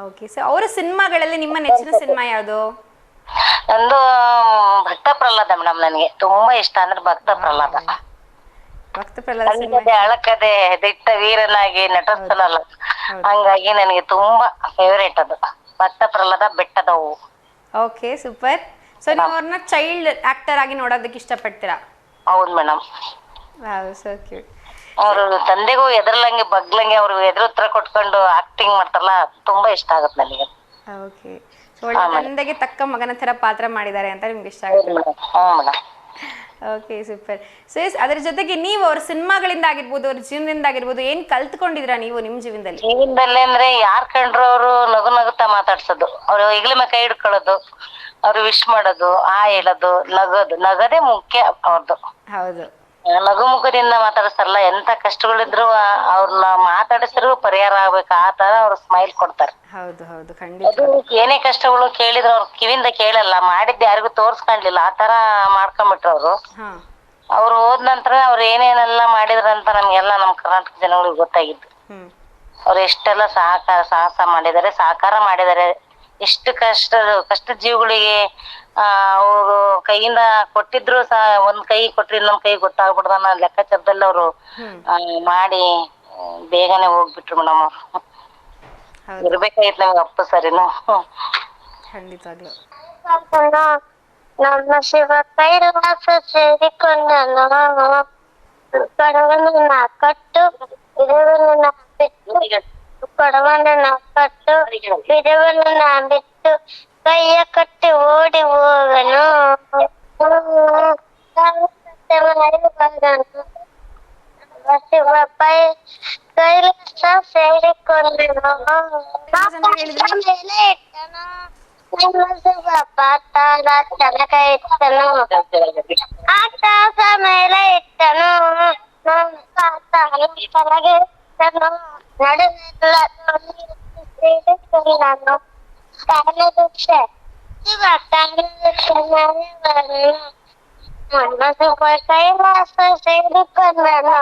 Okay. So ಅವರ ಸಿನಿಮಾಗಳಲ್ಲಿ ನಿಮ್ಮ ನೆಚ್ಚಿನ ಸಿನಿಮಾ ಯಾವುದು? ನಂದು ಭಕ್ತ ಪ್ರಹ್ಲಾದ ಮೇಡಮ್. ನನಗೆ ತುಂಬಾ ಇಷ್ಟ ಅಂದ್ರೆ ಭಕ್ತ ಪ್ರಹ್ಲಾದ. ಭಕ್ತ ಪ್ರಹ್ಲಾದ ಸಿನಿಮಾ. ಅಳಕದೆ ದಿಟ್ಟ ವೀರನಾಗಿ ನಟಿಸ್ತಾನಲ್ಲ, ಹಂಗಾಗಿ ನನಗೆ ತುಂಬಾ ಫೇವರೇಟ್ ಅದು ಭಕ್ತ ಪ್ರಹ್ಲಾದ, ಬೆಟ್ಟದ ಹೂವು. Okay, super. ಸೊ ನೀವು ಅವ್ರನ್ನ ಚೈಲ್ಡ್ ಆಕ್ಟರ್ ಆಗಿ ನೋಡೋದಕ್ಕೆ ಇಷ್ಟಪಡ್ತೀರಾ? ಹೌದು ಮೇಡಮ್. So cute. ಅವರು ತಂದೆಗೂ ಎದುರ್ಲಂಗೆ ಬಗ್ಲಂಗೆ ಅವ್ರು ಎದುರು ಉತ್ತರ ಕೊಟ್ಕೊಂಡು ಆಕ್ಟಿಂಗ್ ಮಾಡ್ತಾರಲ್ಲ, ತುಂಬಾ ಇಷ್ಟ ಆಗುತ್ತೆ ನನಗೆ. ಓಕೆ. ಸೊ ಒಳ್ಳೆ ತಂದೆಗೆ ತಕ್ಕ ಮಗನ ತರ ಪಾತ್ರ ಮಾಡಿದ್ದಾರೆ ಅಂತ ನಿಮ್ಗೆ ಇಷ್ಟ ಆಗುತ್ತೆ? Okay, super. ಸೊ ಅದ್ರ ಜೊತೆಗೆ ನೀವು ಅವ್ರ ಸಿನಿಮಾಗಳಿಂದ ಆಗಿರ್ಬೋದು, ಅವ್ರ ಜೀವನದಿಂದ ಆಗಿರ್ಬೋದು, ಏನ್ ಕಲ್ತ್ಕೊಂಡಿದ್ದೀರಾ ನೀವು ನಿಮ್ ಜೀವನದಲ್ಲಿ? ಜೀವನದಲ್ಲಿ ಅಂದ್ರೆ ಯಾರ್ ಕಂಡ್ರು ಅವರು ನಗು ನಗುತ್ತಾ ಮಾತಾಡ್ಸೋದು, ಅವ್ರು ಹೆಗಲ ಮೇಲೆ ಕೈ ಹಿಡ್ಕೊಳ್ಳೋದು, ಅವ್ರು ವಿಶ್ ಮಾಡೋದು, ಹೇಳೋದು, ನಗದೇ ಮುಖ್ಯ ಅವ್ರದ್ದು. ಹೌದು. ನಗು ಮುಖದಿಂದ ಮಾತಾಡಿಸ್ತಾರಲ್ಲ, ಎಂತ ಕಷ್ಟಗಳಿದ್ರು ಅವ್ರನ್ನ ಮಾತಾಡಿಸಿದ್ರು ಪರಿಹಾರ ಆಗ್ಬೇಕು, ಆ ತರ ಅವ್ರು ಸ್ಮೈಲ್ ಕೊಡ್ತಾರೆ. ಹೌದು ಹೌದು, ಖಂಡಿತ. ಏನೇ ಕಷ್ಟಗಳು ಕೇಳಿದ್ರು ಅವ್ರ ಕಿವಿಂದ ಕೇಳಲ್ಲ, ಮಾಡಿದ್ದು ಯಾರಿಗೂ ತೋರ್ಸ್ಕೊಂಡ್ಲಿಲ್ಲ, ಆ ತರ ಮಾಡ್ಕೊಂಡ್ಬಿಟ್ರು ಅವ್ರು. ಅವ್ರು ಹೋದ ನಂತರ ಅವ್ರು ಏನೇನೆಲ್ಲ ಮಾಡಿದ್ರಂತ ನಮ್ಗೆಲ್ಲ ನಮ್ ಕರ್ನಾಟಕ ಜನಗಳಿಗೆ ಗೊತ್ತಾಗಿದ್ದು. ಅವ್ರು ಎಷ್ಟೆಲ್ಲ ಸಾಹಸ ಮಾಡಿದ್ದಾರೆ, ಸಾಕಾರ ಮಾಡಿದ್ದಾರೆ. ಎಷ್ಟು ಕಷ್ಟ ಜೀವಗಳಿಗೆ ಅವರು ಕೈಯಿಂದ ಕೊಟ್ಟಿದ್ರು ಸಹ, ಒಂದ್ ಕೈ ಕೊಟ್ರಿ ಇನ್ನೊಂದ್ ಕೈ ಗೊತ್ತಾಗ್ಬಿಡ್ದ ಅನ್ನೋ ಲೆಕ್ಕಾಚಾರದಲ್ಲಿ ಅವರು ಮಾಡಿ ಬೇಗನೆ ಹೋಗ್ಬಿಟ್ರು ಮೇಡಮ್. ಅವ್ರು ಇರ್ಬೇಕಾಗಿತ್ತು ನಮ್ಗೆ ಅಪ್ಪ ಸರಿನು. ಖಂಡಿತವಾಗ್ಲು. ನಮ್ಮ ಶಿವ ಕೈಲಾಸ ಸೇರಿಕೊಂಡನು, ಕೊಡವನ್ನು ನಾ ಕಟ್ಟು ಬಿಡವನ್ನು ನಾ ಬಿಟ್ಟು, ಕೊಡವನ್ನು ನಾ ಕಟ್ಟು ಬಿಡವನ್ನು ನಾ ಬಿಟ್ಟು, ಕೈಯ ಕಟ್ಟಿ ಓಡಿ ಹೋಗನು, ಶಿವ ಕೈಲಾಸ ಸೇರಿಕೊಂಡನು, ಮೇಲೆ ಇಟ್ಟನು, ನಮ್ಮ ಶಿವ ಪಾತಾಳ ತನಕ ಇಟ್ಟನು, ಆಕಾಶ ಮೇಲೆ ಇಟ್ಟನು, ನಮ್ಮ ಪಾತಾಳ ತನಗೆ ಇಟ್ಟನು, ನಡುವೆಲ್ಲ ಸೇರಿಕೊಂಡನು, ಕಾಣದುಕ್ಷೆ ಶಿವ ಕಾಣದುಕ್ಷೆ ನಮ್ಮ ಶಿವ ಕೈಲಾಸ ಸೇರಿಕೊಂಡನು.